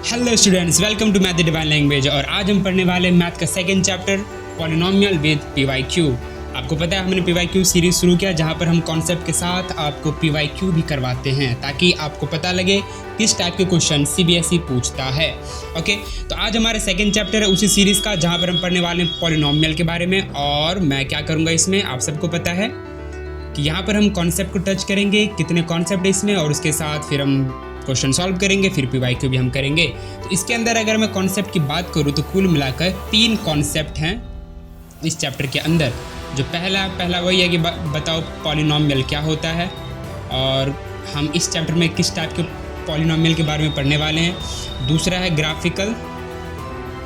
Hello students, welcome to math the divine language. और आज हम पढ़ने वाले मैथ का second chapter polynomial with PYQ. आपको पता है हमने पीवाईक्यू सीरीज शुरू किया जहां पर हम कॉन्सेप्ट के साथ आपको पीवाईक्यू भी करवाते हैं ताकि आपको पता लगे किस टाइप के क्वेश्चन सीबीएसई पूछता है। ओके, तो आज हमारा सेकंड चैप्टर है उसी सीरीज़ का जहाँ पर हम पढ़ने वाले हैं पॉलिनोमियल के बारे में। और मैं क्या करूँगा इसमें, आप सबको पता है कि यहाँ पर हम कॉन्सेप्ट को टच करेंगे, कितने कॉन्सेप्ट है इसमें, और उसके साथ फिर हम क्वेश्चन सॉल्व करेंगे, फिर पीवाईक्यू भी हम करेंगे। तो इसके अंदर अगर मैं कॉन्सेप्ट की बात करूँ तो कुल मिलाकर 3 कॉन्सेप्ट हैं इस चैप्टर के अंदर। जो पहला वही है कि बताओ पॉलिनोमियल क्या होता है, और हम इस चैप्टर में किस टाइप के पॉलिनोमियल के बारे में पढ़ने वाले हैं। दूसरा है graphical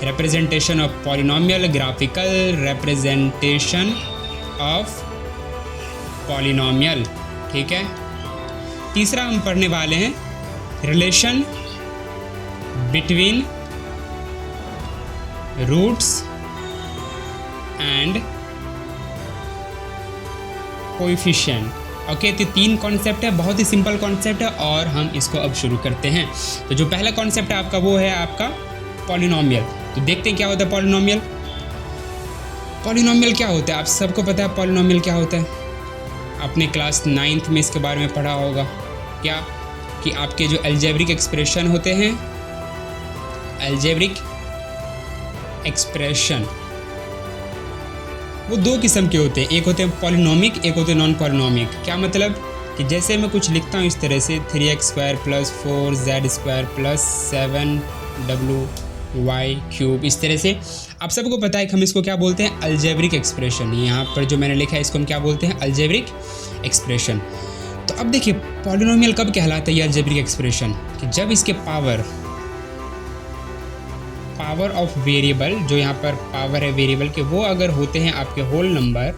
representation of polynomial, graphical representation of polynomial, ठीक है। तीसरा हम पढ़ने वाले हैं relation between roots and coefficient. Okay, तो 3 कॉन्सेप्ट है, बहुत ही सिंपल कॉन्सेप्ट है और हम इसको अब शुरू करते हैं। तो जो पहला कॉन्सेप्ट है आपका वो है आपका पॉलिनोमियल। तो देखते हैं क्या होता है पॉलिनोमियल। पॉलिनोमियल क्या होता है, आप सबको पता है पॉलिनोमियल क्या होता है। आपने क्लास 9th में इसके बारे में पढ़ा होगा क्या, कि आपके जो अलजेब्रिक एक्सप्रेशन होते हैं, अलजेब्रिक एक्सप्रेशन वो 2 किस्म के होते हैं, एक होते हैं पॉलिनोमिक, एक होते हैं नॉन पॉलिनोमिक। क्या मतलब कि जैसे मैं कुछ लिखता हूँ इस तरह से 3x² + 4z² + 7w(y)³ इस तरह से। आप सबको पता है कि हम इसको क्या बोलते हैं, अलजेब्रिक एक्सप्रेशन। यहाँ पर जो मैंने लिखा है इसको हम क्या बोलते हैं, अलजेब्रिक एक्सप्रेशन। तो अब देखिए पॉलिनोमियल कब कहलाता है ये अलजेब्रिक एक्सप्रेशन, कि जब इसके पावर ऑफ वेरिएबल, जो यहाँ पर पावर है वेरिएबल के, वो अगर होते हैं आपके होल नंबर,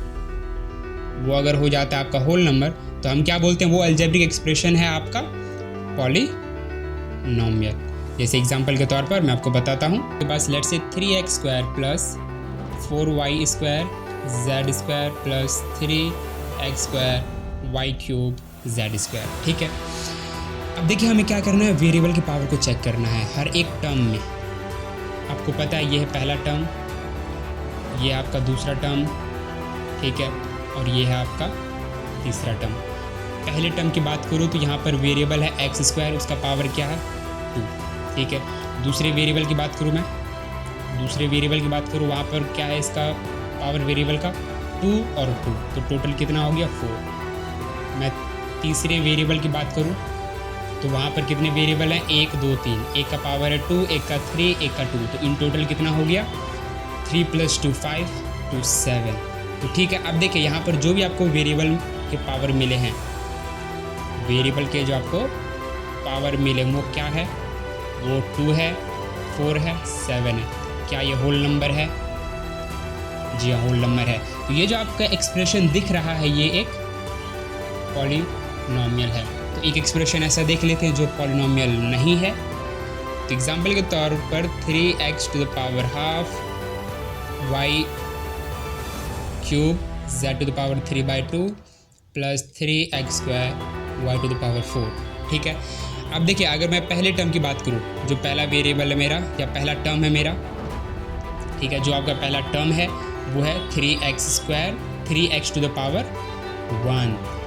वो अगर हो जाता है आपका होल नंबर, तो हम क्या बोलते हैं, वो अलजेब्रिक एक्सप्रेशन है आपका पॉलिनोमियल। जैसे एग्जांपल के तौर पर मैं आपको बताता हूँ, तो बस let's say 3x² + 4y² z² + 3x² y³ z², ठीक है। अब देखिए हमें क्या करना है, वेरिएबल की पावर को चेक करना है हर एक टर्म में। आपको पता है ये है पहला टर्म, ये आपका दूसरा टर्म, ठीक है, और ये है आपका तीसरा टर्म। पहले टर्म की बात करूँ तो यहाँ पर वेरिएबल है x², उसका पावर क्या है 2, ठीक है। दूसरे वेरिएबल की बात करूँ, वहाँ पर क्या है इसका पावर वेरिएबल का 2 और 2, तो टोटल कितना हो गया 4। मैं तीसरे वेरिएबल की बात करूँ तो वहाँ पर कितने वेरिएबल हैं, 1 2 3, एक का पावर है 2, एक का 3, एक का 2, तो इन टोटल कितना हो गया 3 + 2 5 to 7। तो ठीक है, अब देखिए यहाँ पर जो भी आपको वेरिएबल के पावर मिले हैं, वेरिएबल के जो आपको पावर मिले वो क्या है, वो 2 है, 4 है, 7 है। क्या ये होल नंबर है? जी हाँ, होल नंबर है। तो ये जो आपका एक्सप्रेशन दिख रहा है ये एक पॉलिनोमियल है। तो एक एक्सप्रेशन ऐसा देख लेते हैं जो पॉलिनोमियल नहीं है। तो एग्जांपल के तौर पर 3x² ½ y³ z⁴/2 + 3x² y⁴, ठीक है। अब देखिए अगर मैं पहले टर्म की बात करूँ, जो पहला वेरिएबल है मेरा या पहला टर्म है मेरा, ठीक है, जो आपका पहला टर्म है वो है 3x²।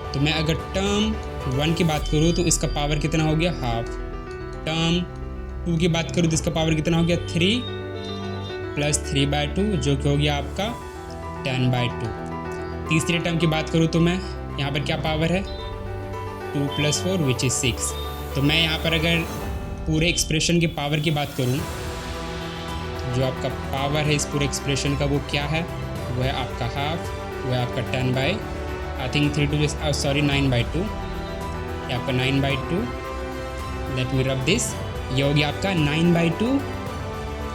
तो मैं अगर टर्म 1 की बात करूँ तो इसका पावर कितना हो गया ½ टर्म 2 की बात करूँ तो इसका पावर कितना हो गया 3 + 3/2, जो कि हो गया आपका 10/2। तीसरे टर्म की बात करूँ तो मैं यहाँ पर क्या पावर है 2 + 4 विच इज़ 6। तो मैं यहाँ पर अगर पूरे एक्सप्रेशन की पावर की बात करूँ, जो आपका पावर है इस पूरे एक्सप्रेशन का वो क्या है, वो है आपका ½ वो है आपका 9/2, ये आपका 9/2। लेट मी रब दिस, ये हो गया आपका 9/2,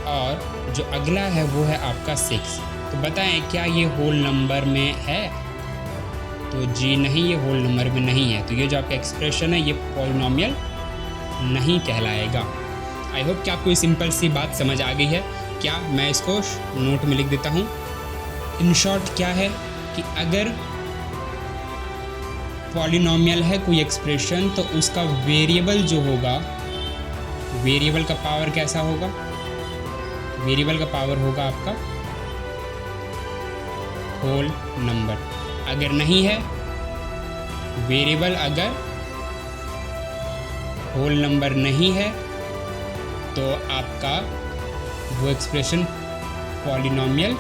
और जो अगला है वो है आपका 6। तो बताएं क्या ये होल नंबर में है? तो जी नहीं, ये होल नंबर में नहीं है। तो ये जो आपका एक्सप्रेशन है ये पॉलिनोमियल नहीं कहलाएगा। आई होप कि आपको ये सिंपल सी बात समझ आ गई है। क्या मैं इसको नोट में लिख देता हूँ। इन शॉर्ट क्या है कि अगर पॉलिनोमियल है कोई एक्सप्रेशन तो उसका वेरिएबल जो होगा वेरिएबल का पावर कैसा होगा? वेरिएबल का पावर होगा आपका होल नंबर। अगर नहीं है वेरिएबल, अगर होल नंबर नहीं है तो आपका वो एक्सप्रेशन पॉलिनोमियल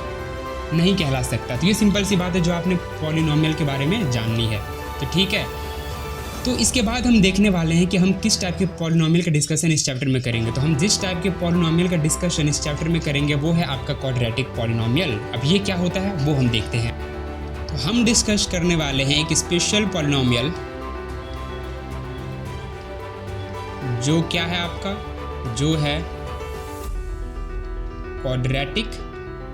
नहीं कहला सकता। तो ये सिंपल सी बात है जो आपने पॉलिनोमियल के बारे में जाननी है। तो ठीक है, तो इसके बाद हम देखने वाले हैं कि हम किस टाइप के पॉलिनोमियल का डिस्कशन इस चैप्टर में करेंगे। तो हम जिस टाइप के पॉलिनोमियल का डिस्कशन इस चैप्टर में करेंगे वो है आपका क्वाड्रेटिक पॉलिनोमियल। अब ये क्या होता है वो हम देखते हैं। तो हम डिस्कस करने वाले हैं एक स्पेशल पॉलिनोमियल जो क्या है आपका, जो है क्वाड्रेटिक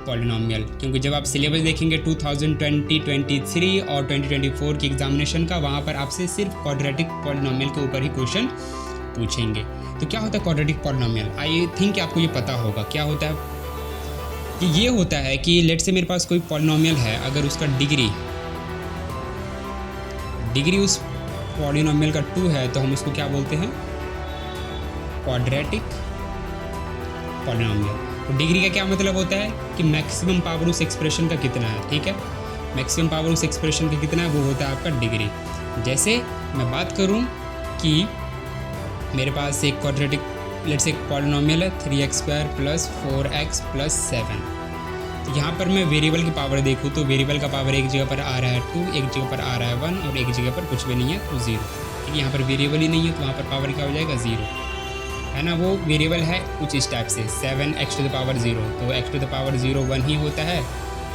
पॉलिनोमियल। क्योंकि जब आप सिलेबस देखेंगे 2020, 23 और 2024 की एग्जामिनेशन का, वहाँ पर आपसे सिर्फ क्वाड्रेटिक पॉलिनोमियल के ऊपर ही क्वेश्चन पूछेंगे। तो क्या होता है क्वाड्रेटिक पॉलिनोमियल? आई थिंक आपको ये पता होगा क्या होता है। कि ये होता है कि लेट से मेरे पास कोई पॉलिनोमियल है, अगर उसका डिग्री उस पॉलिनोमियल का 2 है तो हम उसको क्या बोलते हैं? Quadratic polynomial. तो डिग्री का क्या मतलब होता है कि मैक्सिमम पावर उस एक्सप्रेशन का कितना है। ठीक है, मैक्सिमम पावर उस एक्सप्रेशन का कितना है वो होता है आपका डिग्री। जैसे मैं बात करूं कि मेरे पास एक क्वाड्रेटिक लेट्स से पॉलिनोमियल है 3x² + 4x + 7। तो यहाँ पर मैं वेरिएबल की पावर देखूँ तो वेरिएबल का पावर एक जगह पर आ रहा है 2, एक जगह पर आ रहा है 1 और एक जगह पर कुछ भी नहीं है तो 0। ठीक है, यहाँ पर वेरिएबल ही नहीं है तो वहाँ पर पावर क्या हो जाएगा? 0 है ना। वो वेरिएबल है कुछ इस टाइप से 7x⁻0। तो x⁻0 1 ही होता है,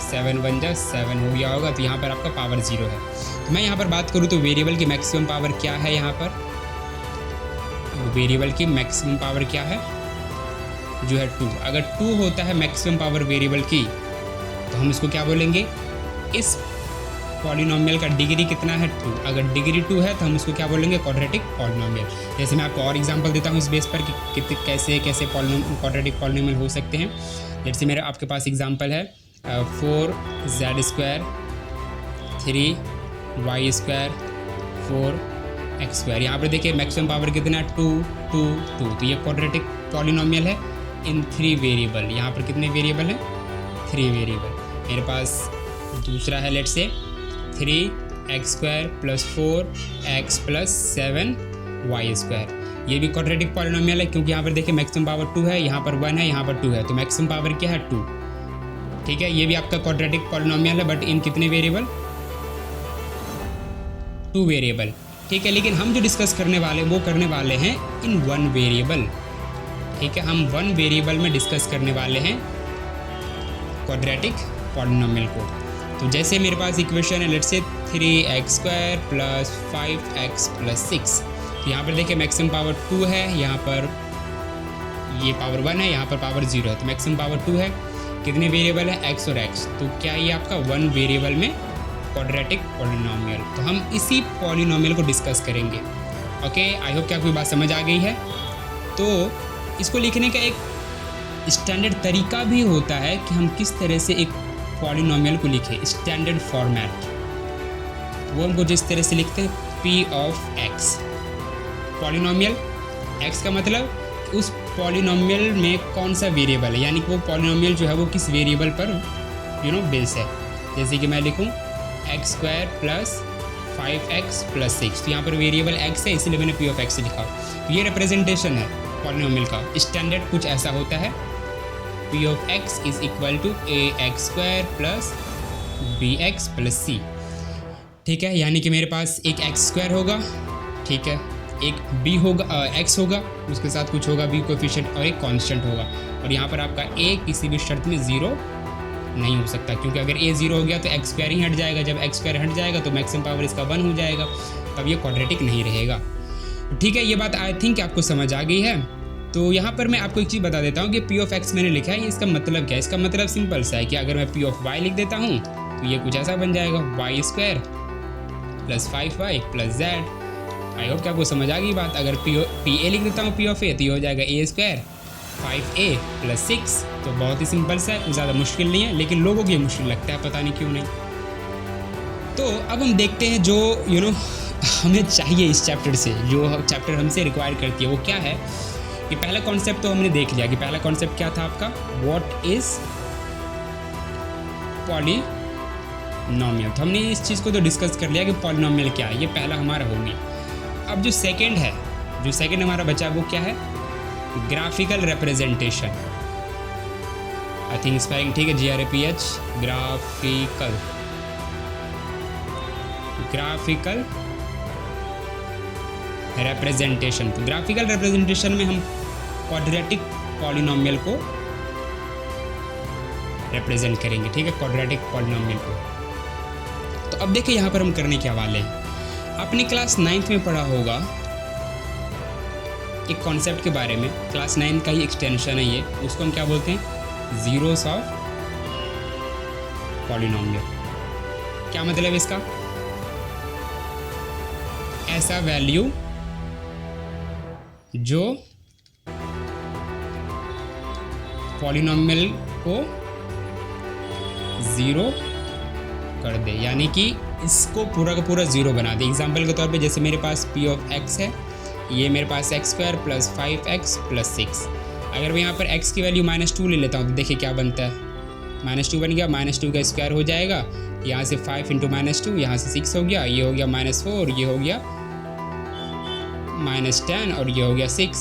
7 1 जा 7 हो गया होगा। तो यहाँ पर आपका पावर 0 है। तो मैं यहाँ पर बात करूँ तो वेरिएबल की मैक्सिमम पावर क्या है? यहाँ पर वेरिएबल की मैक्सिमम पावर क्या है? जो है 2। अगर 2 होता है मैक्सिमम पावर वेरिएबल की तो हम इसको क्या बोलेंगे? इस पॉलिनोमियल का डिग्री कितना है? 2। अगर डिग्री 2 है तो हम उसको क्या बोलेंगे? Quadratic polynomial. जैसे मैं आपको और एग्जांपल देता हूँ इस बेस पर कि कैसे कैसे क्वाड्रेटिक पॉलिनोमियल हो सकते हैं। जैसे मेरे आपके पास एग्जांपल है 4z² 3y² 4x²। यहाँ पर देखिए मैक्सिमम पावर कितना है? 2 2 2। तो ये क्वाड्रेटिक पॉलिनोमियल है इन 3 वेरिएबल। यहाँ पर कितने वेरिएबल हैं? 3 वेरिएबल। मेरे पास दूसरा है लेट से 3x² + 4x + 7y²। ये भी क्वाड्रेटिक पॉलिनोमियल है क्योंकि यहाँ पर देखिए मैक्सिमम पावर 2 है, यहाँ पर 1 है, यहाँ पर 2 है। तो मैक्सिमम पावर क्या है? 2। ठीक है, ये भी आपका क्वाड्रेटिक पॉलिनोमियल है बट इन कितने वेरिएबल? 2 वेरिएबल। ठीक है, लेकिन हम जो डिस्कस करने वाले वो करने वाले हैं इन 1 वेरिएबल। ठीक है, हम 1 वेरिएबल में डिस्कस करने वाले हैं क्वाड्रेटिक पॉलिनोमियल को। तो जैसे मेरे पास इक्वेशन है लेट्स से 3x² + 5x + 6। तो यहाँ पर देखिए मैक्सिमम पावर 2 है, यहाँ पर ये पावर 1 है, यहाँ पर पावर 0 है। तो मैक्सिमम पावर 2 है, कितने वेरिएबल है? x और x। तो क्या ये आपका 1 वेरिएबल में क्वाड्रेटिक पॉलिनोमियल। तो हम इसी पॉलिनोमियल को डिस्कस करेंगे। ओके, आई होप कि आपको बात समझ आ गई है। तो इसको लिखने का एक स्टैंडर्ड तरीका भी होता है कि हम किस तरह से एक पॉलिनोमियल को लिखें, स्टैंडर्ड फॉर्मेट। वो हमको जिस तरह से लिखते हैं p(x). पॉलिनोमियल x का मतलब उस पॉलिनोमियल में कौन सा वेरिएबल है, यानी कि वो पॉलिनोमियल जो है वो किस वेरिएबल पर बेस है। जैसे कि मैं लिखूं x² + 5x + 6। तो यहाँ पर वेरिएबल x है इसलिए मैंने p(x) लिखा। तो ये रिप्रेजेंटेशन है पॉलिनोमियल का। स्टैंडर्ड कुछ ऐसा होता है p(x) = ax² + bx + c। ठीक है, यानी कि मेरे पास एक x² होगा, ठीक है, एक b होगा, x होगा, उसके साथ कुछ होगा b कोएफिशिएंट और एक कांस्टेंट होगा। और यहाँ पर आपका a किसी भी शर्त में 0 नहीं हो सकता, क्योंकि अगर a 0 हो गया तो x² ही हट जाएगा। जब x² हट जाएगा तो मैक्सिमम पावर इसका 1 हो जाएगा, तब ये क्वाड्रेटिक नहीं रहेगा। ठीक है, ये बात आई थिंक आपको समझ आ गई है। तो यहाँ पर मैं आपको एक चीज़ बता देता हूँ कि p(x) मैंने लिखा है, इसका मतलब क्या है? इसका मतलब सिंपल सा है कि अगर मैं p(y) लिख देता हूँ तो ये कुछ ऐसा बन जाएगा y² + 5y + z। आई होप कि आपको समझ आ गई बात। अगर pa लिख देता हूँ p(a) तो ये हो जाएगा a² 5a + 6। तो बहुत ही सिंपल सा है, ज़्यादा मुश्किल नहीं है, लेकिन लोगों को ये मुश्किल लगता है, पता नहीं क्यों नहीं। तो अब हम देखते हैं जो हमें चाहिए इस चैप्टर से, जो चैप्टर हमसे रिक्वायर करती है वो क्या है कि पहला कॉन्सेप्ट तो हमने देख लिया कि पहला कॉन्सेप्ट क्या था आपका, व्हाट इज पॉलिनोमियल। तो हमने इस चीज़ को तो डिस्कस कर लिया कि पॉलिनोमियल क्या है, ये पहला हमारा हो गया। अब जो सेकंड हमारा बचा वो क्या है, graphical representation. I think spelling ठीक है, GRAPH, ग्राफिकल रिप्रेजेंटेशन। तो ग्राफिकल रिप्रेजेंटेशन में हम क्वाड्रेटिक पॉलिनोमियल को रिप्रेजेंट करेंगे, ठीक है, क्वाड्रेटिक पॉलिनोमियल को। तो अब देखिए यहाँ पर हम करने के वाले हैं, आपने क्लास 9th में पढ़ा होगा एक कॉन्सेप्ट के बारे में, क्लास 9 का ही एक्सटेंशन है ये, उसको हम क्या बोलते हैं, जीरोस ऑफ पॉलिनोमियल। क्या मतलब है इसका, ऐसा वैल्यू जो पॉलिनोमियल को ज़ीरो कर दे, यानी कि इसको पूरा का पूरा ज़ीरो बना दे। एग्जाम्पल के तौर पे जैसे मेरे पास p ऑफ x है, ये मेरे पास x² + 5x + 6। अगर मैं यहाँ पर x की वैल्यू -2 ले लेता हूँ तो देखिए क्या बनता है, -2 बन गया, -2 का स्क्वायर हो जाएगा, यहाँ से 5 × -2, यहाँ से 6 हो गया, ये हो गया -4, ये हो गया -10 और ये हो गया 6,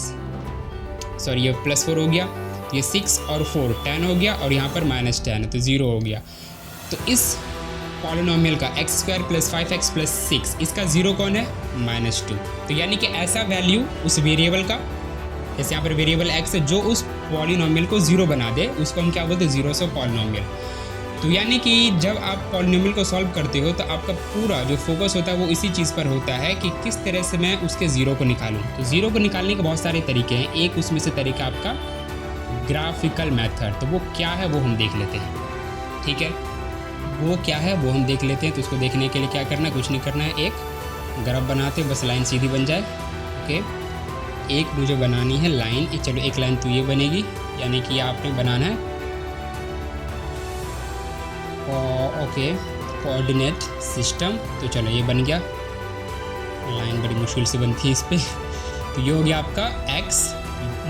सॉरी ये +4 हो गया, ये 6 और 4 10 हो गया और यहाँ पर -10 है तो 0 हो गया। तो इस पॉलिनोमियल का x² + 5x + 6 इसका 0 कौन है, -2। तो यानी कि ऐसा वैल्यू उस वेरिएबल का, जैसे यहाँ पर वेरिएबल x है, जो उस पॉलिनोमियल को 0 बना दे उसको हम क्या बोलते हैं, जीरोस ऑफ पॉलिनोमियल। तो यानी कि जब आप पॉलिनोमियल को सॉल्व करते हो तो आपका पूरा जो फोकस होता है वो इसी चीज़ पर होता है कि किस तरह से मैं उसके ज़ीरो को निकालूं। तो ज़ीरो को निकालने के बहुत सारे तरीके हैं, एक उसमें से तरीका आपका ग्राफिकल मेथड। तो वो क्या है वो हम देख लेते हैं, ठीक है, वो क्या है वो हम देख लेते हैं। तो उसको देखने के लिए क्या करना है, कुछ नहीं करना है, एक ग्राफ बनाते बस लाइन सीधी बन जाए। ओके, एक मुझे बनानी है लाइन, चलो एक लाइन तो ये बनेगी, यानी कि आपने बनाना है ओके कोऑर्डिनेट सिस्टम। तो चलो ये बन गया, लाइन बड़ी मुश्किल से बनती है इस पर। तो ये हो गया आपका x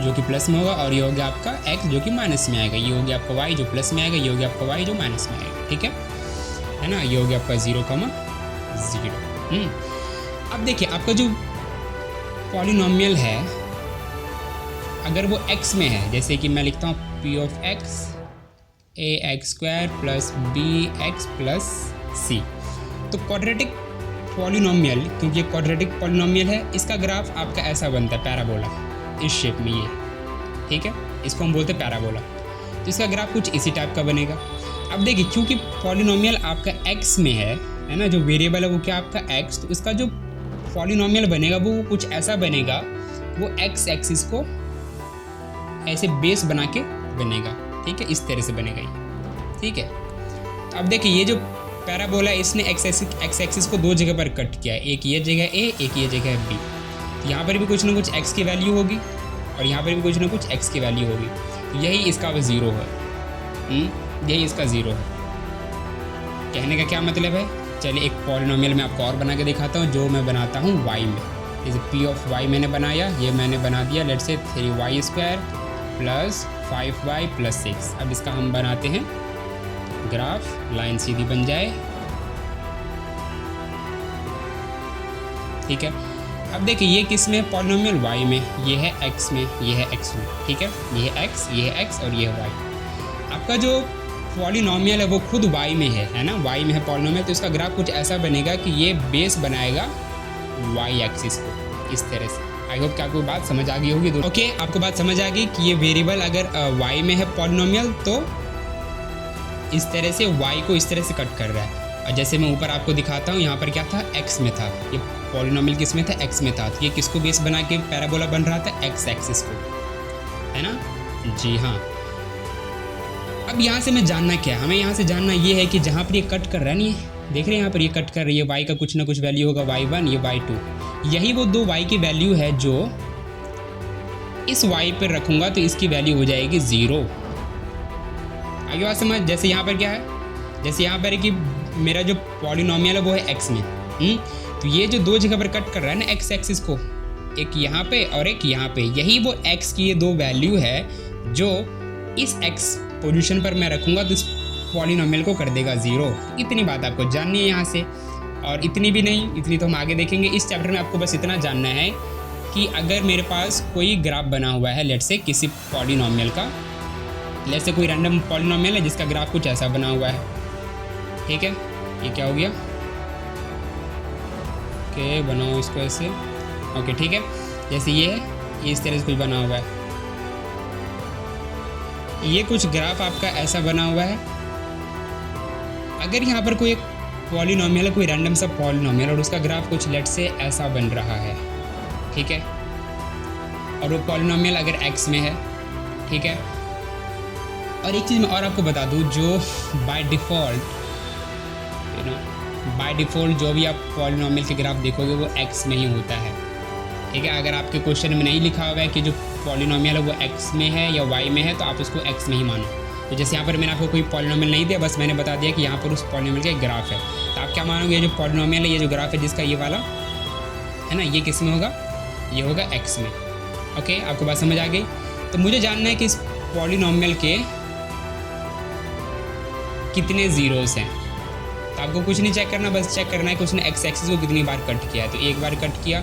जो कि प्लस में होगा, और ये हो गया आपका x जो कि माइनस में आएगा, ये हो गया आपका y जो प्लस में आएगा, ये हो गया आपका y जो माइनस में आएगा, ठीक है ना। ये हो गया आपका 0, 0। अब देखिए आपका जो पॉलिनोमियल है अगर वो x में है, जैसे कि मैं लिखता हूँ p of x ax² + bx + c। तो क्वाड्रेटिक पॉलिनोमियल, क्योंकि ये क्वाड्रेटिक पॉलिनोमियल है, इसका ग्राफ आपका ऐसा बनता है पैराबोला, इस शेप में ये, ठीक है, इसको हम बोलते हैं पैराबोला। तो इसका ग्राफ कुछ इसी टाइप का बनेगा। अब देखिए क्योंकि पॉलिनोमियल आपका x में है ना, जो वेरिएबल है वो क्या आपका x, तो इसका जो पॉलिनोमियल बनेगा वो कुछ ऐसा बनेगा, वो x एक्सिस को ऐसे बेस बना के बनेगा, ठीक है, इस तरह से बनेगा ये, ठीक है। तो अब देखिए ये जो पैराबोला है इसने x एक्सिस को दो जगह पर कट किया है, एक ये जगह a, एक ये जगह b। तो यहाँ पर भी कुछ ना कुछ x की वैल्यू होगी और यहाँ पर भी कुछ ना कुछ x की वैल्यू होगी, तो यही इसका 0 है, यही इसका 0 है। कहने का क्या मतलब है, चलिए एक पॉलिनोमियल मैं आपको और बना के दिखाता हूँ, जो मैं बनाता हूँ y में। जैसे p ऑफ y मैंने बनाया, ये मैंने बना दिया लेट्स से 3y² + 5y + 6। अब इसका हम बनाते हैं ग्राफ, लाइन सीधी बन जाए, ठीक है। अब देखिए ये किस में, पॉलिनोमियल y में, ये है x में, ये है x में, ठीक है, ये है x, ये है x और ये है y। आपका जो पॉलिनोमियल है वो खुद y में है ना, y में है पॉलिनोमियल, तो इसका ग्राफ कुछ ऐसा बनेगा कि ये बेस बनाएगा y एक्सिस को, इस तरह से। आई होप कि आपको बात समझ आ गई होगी। ओके, आपको बात समझ आ गई कि ये वेरिएबल अगर y में है पॉलिनोमियल तो इस तरह से y को इस तरह से कट कर रहा है। और जैसे मैं ऊपर आपको दिखाता हूँ, यहाँ पर क्या था, x में था, ये पॉलिनोमियल किस में था, x में था, तो ये किसको बेस बना के पैराबोला बन रहा था, x एक्सिस को, है ना, जी हाँ। अब यहाँ से मैं जानना क्या, हमें यहाँ से जानना ये है कि जहाँ पर ये कट कर रहा है नहीं, देख रहे हैं यहाँ पर ये कट कर रही है, y का कुछ ना कुछ वैल्यू होगा, y1 ये y2, यही वो दो y की वैल्यू है जो इस y पर रखूँगा तो इसकी वैल्यू हो जाएगी 0। आगे बात समझ, जैसे यहाँ पर क्या है, जैसे यहाँ पर है कि मेरा जो पॉलिनोमियल है वो है x में, तो ये जो दो जगह पर कट कर रहा है ना x एक्सिस को, एक यहाँ पे और एक यहाँ पे, यही वो x की ये दो वैल्यू है जो इस x पोजीशन पर मैं रखूँगा तो इस पॉलिनोमियल को कर देगा 0। इतनी बात आपको जाननी है यहाँ से, और इतनी भी नहीं, इतनी तो हम आगे देखेंगे। इस चैप्टर में आपको बस इतना जानना है कि अगर मेरे पास कोई ग्राफ बना हुआ है लेट से किसी पॉलिनोमियल का, लेट से कोई रैंडम पॉलिनोमियल है जिसका ग्राफ कुछ ऐसा बना हुआ है, ठीक है। ये क्या हो गया, ओके बनाओ इसको ऐसे, ओके ठीक है। जैसे ये है, ये इस तरह से कुछ बना हुआ है, ये कुछ ग्राफ आपका ऐसा बना हुआ है। अगर यहाँ पर कोई एक पॉलिनोमियल है, कोई रैंडम सा पॉलिनोमियल, और उसका ग्राफ कुछ लेट से ऐसा बन रहा है, ठीक है, और वो पॉलिनोमियल अगर x में है, ठीक है। और एक चीज़ मैं और आपको बता दूँ, जो बाय डिफ़ॉल्ट जो भी आप पॉलिनोमियल के ग्राफ देखोगे वो x में ही होता है, ठीक है। अगर आपके क्वेश्चन में नहीं लिखा हुआ है कि जो पॉलिनोमियल है वो x में है या y में है, तो आप उसको x में ही मानो। तो जैसे यहाँ पर मैंने आपको कोई पॉलिनोमियल नहीं दिया, बस मैंने बता दिया कि यहाँ पर उस पॉलिनोमियल का एक ग्राफ है, तो आप क्या मानोगे, ये जो पॉलिनोमियल है, ये जो ग्राफ है जिसका ये वाला है ना, ये किस में होगा, ये होगा x में। ओके, आपको बात समझ आ गई। तो मुझे जानना है कि इस पॉलिनोमियल के कितने ज़ीरोस हैं। तो आपको कुछ नहीं चेक करना, बस चेक करना है कि उसने x एक्सिस को कितनी बार कट किया है। तो एक बार कट किया,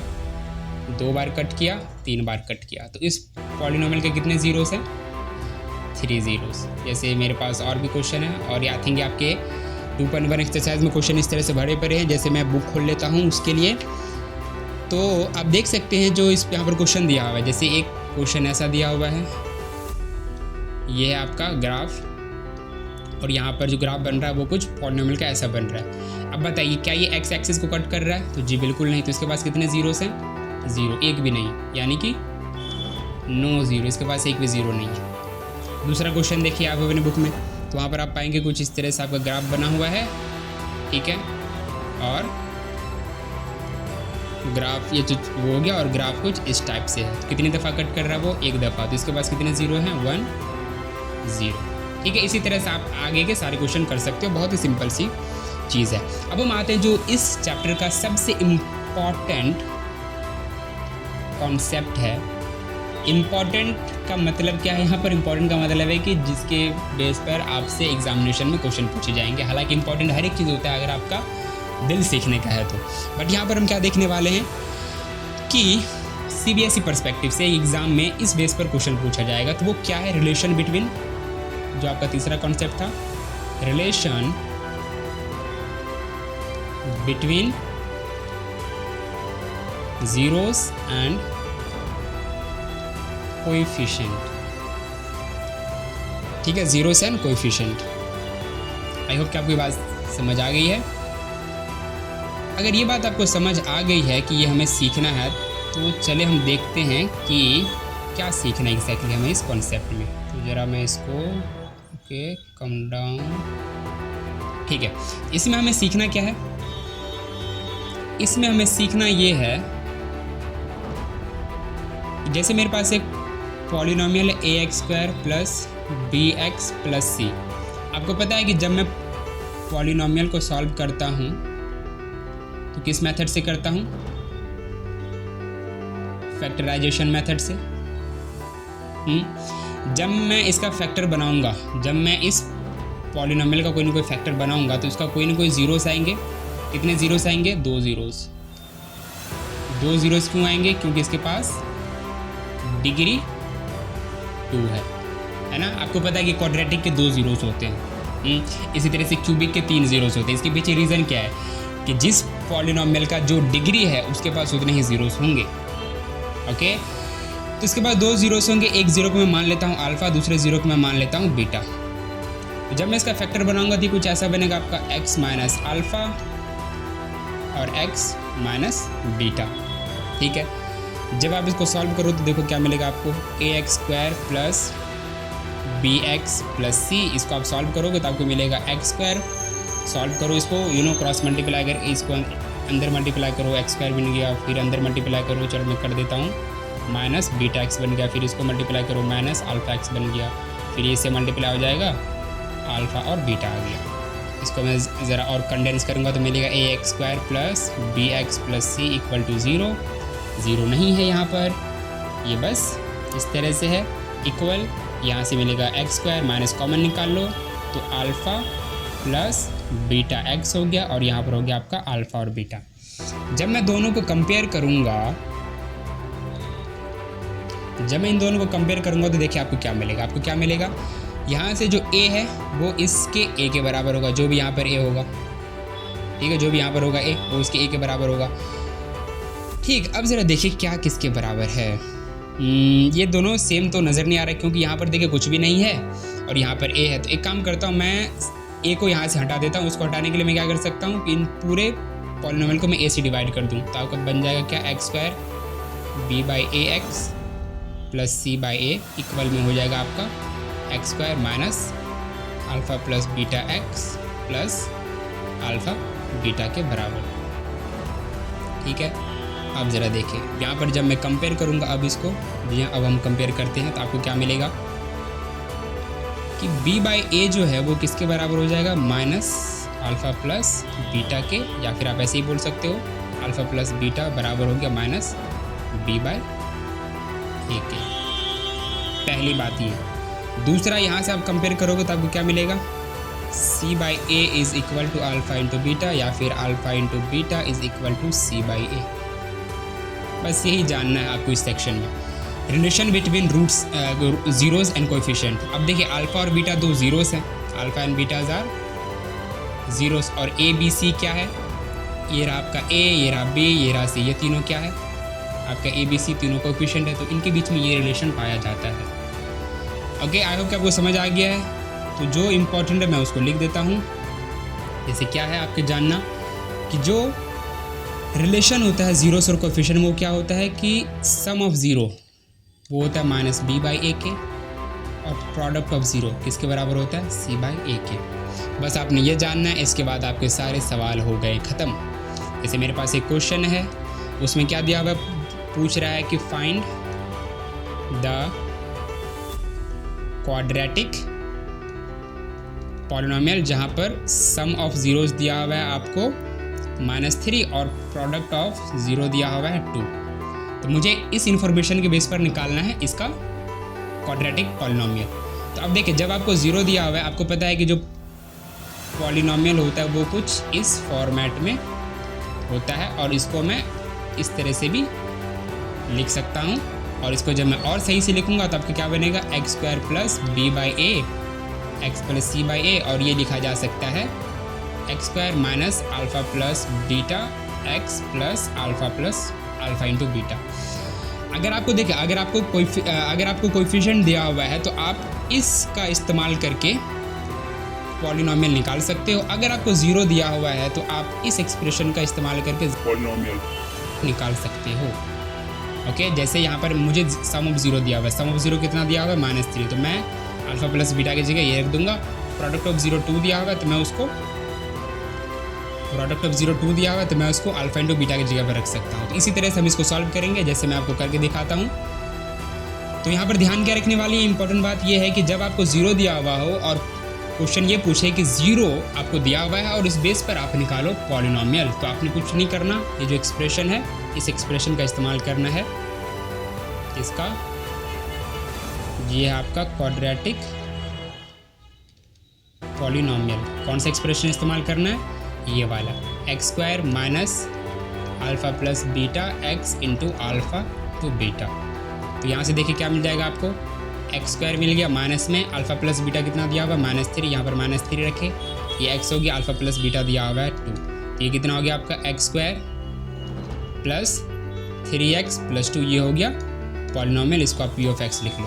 दो बार कट किया, तीन बार कट किया। तो इस पॉलिनोमियल के कितने ज़ीरोस हैं, 3 ज़ीरोस। जैसे मेरे पास और भी क्वेश्चन है, और आई थिंक आपके 2.1 एक्सरसाइज में क्वेश्चन इस तरह से भरे पड़े हैं। जैसे मैं बुक खोल लेता हूँ उसके लिए, तो आप देख सकते हैं जो इस यहाँ पर क्वेश्चन दिया हुआ है। जैसे एक क्वेश्चन ऐसा दिया हुआ है, ये है आपका ग्राफ, और यहाँ पर जो ग्राफ बन रहा है वो कुछ पॉलिनोमियल का ऐसा बन रहा है। अब बताइए क्या ये x एक्सिस को कट कर रहा है, तो जी बिल्कुल नहीं। तो इसके पास कितने ज़ीरोस हैं, 0, एक भी नहीं, यानी कि नो ज़ीरो, इसके पास एक भी ज़ीरो नहीं है। दूसरा क्वेश्चन देखिए आप अपने बुक में, तो वहाँ पर आप पाएंगे कुछ इस तरह से आपका ग्राफ बना हुआ है, ठीक है, और ग्राफ ये जो वो हो गया, और ग्राफ कुछ इस टाइप से है। तो कितनी दफ़ा कट कर रहा है वो, एक दफ़ा। तो इसके पास कितने ज़ीरो हैं, 1 0, ठीक है। इसी तरह से आप आगे के सारे क्वेश्चन कर सकते हो, बहुत ही सिंपल सी चीज़ है। अब हम आते हैं जो इस चैप्टर का सबसे इम्पॉर्टेंट कॉन्सेप्ट है। इम्पॉर्टेंट का मतलब क्या है, यहाँ पर इम्पॉर्टेंट का मतलब है कि जिसके बेस पर आपसे एग्जामिनेशन में क्वेश्चन पूछे जाएंगे। हालांकि इम्पॉर्टेंट हर एक चीज़ होता है अगर आपका दिल सीखने का है तो, बट यहाँ पर हम क्या देखने वाले हैं कि CBSE पर्सपेक्टिव से एग्ज़ाम में इस बेस पर क्वेश्चन पूछा जाएगा। तो वो क्या है, रिलेशन बिटवीन, जो आपका तीसरा कॉन्सेप्ट था, relation between zeros and coefficient, ठीक है, zeros and coefficient. I hope कि आपको ये बात समझ आ गई है। अगर ये बात आपको समझ आ गई है कि ये हमें सीखना है, तो चले हम देखते हैं कि क्या सीखना है एग्जैक्टली हमें इस कॉन्सेप्ट में। तो ज़रा मैं इसको ओके कम डाउन, ठीक है। इसमें हमें सीखना क्या है, इसमें हमें सीखना ये है, जैसे मेरे पास एक पॉलिनोमियल है ax² plus bx plus c। आपको पता है कि जब मैं पॉलिनोमियल को सॉल्व करता हूँ तो किस मेथड से करता हूँ, फैक्टराइजेशन मेथड से। जब मैं इसका फैक्टर बनाऊंगा, जब मैं इस पॉलिनोमियल का कोई ना कोई फैक्टर बनाऊंगा तो इसका कोई ना कोई ज़ीरोस आएंगे। कितने ज़ीरोस आएंगे, 2 ज़ीरोस। 2 ज़ीरोस क्यों आएंगे, क्योंकि इसके पास डिग्री 2 है ना। आपको पता है कि क्वाड्रेटिक के 2 ज़ीरोस होते हैं, इसी तरह से क्यूबिक के 3 ज़ीरोस होते हैं। इसके पीछे रीज़न क्या है कि जिस पॉलिनोमियल का जो डिग्री है उसके पास उतने ही ज़ीरोस होंगे। ओके, तो इसके बाद 2 ज़ीरोस होंगे, एक ज़ीरो को मैं मान लेता हूँ अल्फ़ा, दूसरे ज़ीरो को मैं मान लेता हूँ बीटा। तो जब मैं इसका फैक्टर बनाऊंगा तो कुछ ऐसा बनेगा आपका x माइनस अल्फ़ा और x माइनस बीटा, ठीक है। जब आप इसको सॉल्व करो तो देखो क्या मिलेगा आपको, ax² plus bx plus c। इसको आप सॉल्व करोगे तो आपको मिलेगा x²। सॉल्व करो इसको, क्रॉस मल्टीप्लाई कर, इसको अंदर मल्टीप्लाई करो, x² बन गया, फिर अंदर मल्टीप्लाई करो, चलो मैं कर देता हूँ, माइनस बीटा x बन गया, फिर इसको मल्टीप्लाई करो, माइनस अल्फ़ा x बन गया, फिर इससे मल्टीप्लाई हो जाएगा, अल्फ़ा और बीटा आ गया। इसको मैं ज़रा और कंडेंस करूँगा तो मिलेगा ax² plus bx plus c equal to 0। Zero नहीं है यहाँ पर, ये बस इस तरह से है। इक्वल यहाँ से मिलेगा एक्स स्क्वायर माइनस कॉमन निकाल लो तो अल्फ़ा प्लस बीटा एक्स हो गया और यहाँ पर हो गया आपका अल्फ़ा और बीटा। जब मैं दोनों को कंपेयर करूँगा, जब मैं इन दोनों को कंपेयर करूँगा तो देखिए आपको क्या मिलेगा। आपको क्या मिलेगा, यहाँ से जो a है वो इसके a के बराबर होगा, जो भी यहाँ पर a होगा, ठीक है, जो भी यहाँ पर होगा a वो इसके a के बराबर होगा। ठीक, अब ज़रा देखिए क्या किसके बराबर है। ये दोनों सेम तो नज़र नहीं आ रहा क्योंकि यहाँ पर देखिए कुछ भी नहीं है और यहाँ पर a है। तो एक काम करता हूँ, मैं a को यहाँ से हटा देता हूँ। उसको हटाने के लिए मैं क्या कर सकता हूँ कि इन पूरे पॉलिनोमियल को मैं a से डिवाइड कर दूँ, तो आपका बन जाएगा क्या, x square b by a x plus c by a equal में हो जाएगा आपका x square minus alpha plus beta x plus alpha beta के बराबर। ठीक है, अब ज़रा देखिए यहाँ पर जब मैं कंपेयर करूँगा, अब इसको अब हम कंपेयर करते हैं तो आपको क्या मिलेगा कि b बाई ए जो है वो किसके बराबर हो जाएगा, माइनस अल्फ़ा प्लस बीटा के, या फिर आप ऐसे ही बोल सकते हो अल्फ़ा प्लस बीटा बराबर हो गया माइनस b बाई ए के। पहली बात ये। दूसरा, यहाँ से आप कंपेयर करोगे तो आपको क्या मिलेगा, c by a is equal to alpha into beta, या फिर alpha into beta is equal to c by a. बस यही जानना है आपको इस सेक्शन में, relation between roots zeros and coefficient. अब देखिए अल्फ़ा और बीटा दो ज़ीरोज़ हैं, alpha and betas are zeros, और ए बी सी क्या है, ये रहा आपका a, ये रहा b, ये रहा c, ये तीनों क्या है आपका ए बी सी, तीनों कोएफिशिएंट है, तो इनके बीच में ये रिलेशन पाया जाता है। ओके, आई होप कि आपको समझ आ गया है। तो जो इम्पोर्टेंट है मैं उसको लिख देता हूँ। जैसे क्या है आपके जानना कि जो रिलेशन होता है ज़ीरोस और कोएफिशिएंट, वो क्या होता है कि सम ऑफ ज़ीरो वो होता है माइनस b बाई ए के, और प्रोडक्ट ऑफ ज़ीरो किसके बराबर होता है, c बाई ए के। बस आपने ये जानना है, इसके बाद आपके सारे सवाल हो गए ख़त्म। जैसे मेरे पास एक क्वेश्चन है, उसमें क्या दिया हुआ है, पूछ रहा है कि फाइंड द क्वाड्रेटिक पॉलिनोमियल, जहाँ पर सम ऑफ ज़ीरोज़ दिया हुआ है आपको -3 और प्रोडक्ट ऑफ ज़ीरो दिया हुआ है 2। तो मुझे इस इंफॉर्मेशन के बेस पर निकालना है इसका क्वाड्रेटिक पॉलिनोमियल। तो अब देखिए, जब आपको ज़ीरो दिया हुआ है, आपको पता है कि जो पॉलिनोमियल होता है वो कुछ इस फॉर्मेट में होता है, और इसको मैं इस तरह से भी लिख सकता हूँ, और इसको जब मैं और सही से लिखूँगा तो आपको क्या बनेगा, x square plus b by a x plus c by a, और ये लिखा जा सकता है x square minus alpha plus beta x plus alpha into beta. अगर आपको देखिए, अगर आपको कोएफिशिएंट दिया हुआ है तो आप इसका इस्तेमाल करके पॉलिनोमियल निकाल सकते हो। अगर आपको ज़ीरो दिया हुआ है तो आप इस एक्सप्रेशन का इस्तेमाल करके पॉलिनोमियल निकाल सकते हो। ओके, जैसे यहाँ पर मुझे सम ऑफ ज़ीरो दिया हुआ है, सम ऑफ ज़ीरो कितना दिया हुआ है, -3, तो मैं अल्फ़ा प्लस बीटा की जगह ये रख दूंगा। प्रोडक्ट ऑफ ज़ीरो 2 दिया हुआ है, तो मैं उसको अल्फ़ा इंटू बीटा की जगह पर रख सकता हूँ। तो इसी तरह से हम इसको सॉल्व करेंगे, जैसे मैं आपको करके दिखाता हूँ। तो यहाँ पर ध्यान क्या रखने वाली इंपॉर्टेंट बात यह है कि जब आपको ज़ीरो दिया हुआ हो और क्वेश्चन ये पूछे कि ज़ीरो आपको दिया हुआ है और इस बेस पर आप निकालो पॉलिनोमियल, तो आपने कुछ नहीं करना, ये जो एक्सप्रेशन है इस एक्सप्रेशन का इस्तेमाल करना है। इसका ये है आपका क्वाड्रेटिक पॉलिनोमियल। कौन सा एक्सप्रेशन इस्तेमाल करना है, ये वाला, x square minus alpha plus beta x into alpha two beta. तो यहाँ से देखिए क्या मिल जाएगा आपको, एक्स स्क्वायर मिल गया, माइनस में अल्फ़ा प्लस बीटा कितना दिया हुआ है, -3, यहाँ पर -3 रखे, ये एक्स हो गया, अल्फ़ा प्लस बीटा दिया हुआ है 2, ये कितना हो गया आपका x square plus 3x plus 2, ये हो गया पॉलिनोमियल। इसको आप p ऑफ x लिख लो,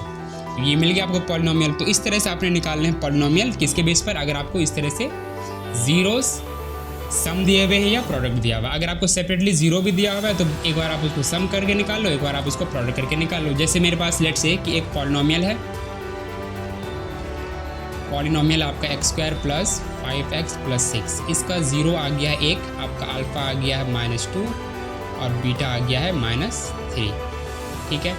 तो ये मिल गया आपको पॉलिनोमियल। तो इस तरह से आपने निकालने हैं पॉलिनोमियल, किसके बेस पर, अगर आपको इस तरह से ज़ीरोस सम दिए हुए हैं या प्रोडक्ट दिया हुआ है। अगर आपको सेपरेटली ज़ीरो भी दिया हुआ है तो एक बार आप उसको सम करके निकाल लो, एक बार आप उसको प्रोडक्ट करके निकाल लो। जैसे मेरे पास लेट्स से कि एक पॉलिनोमियल है, पॉलिनोमियल आपका x square plus 5x plus 6, इसका ज़ीरो आ गया है 1, आपका अल्फ़ा आ गया है -2 और बीटा आ गया है -3। ठीक है,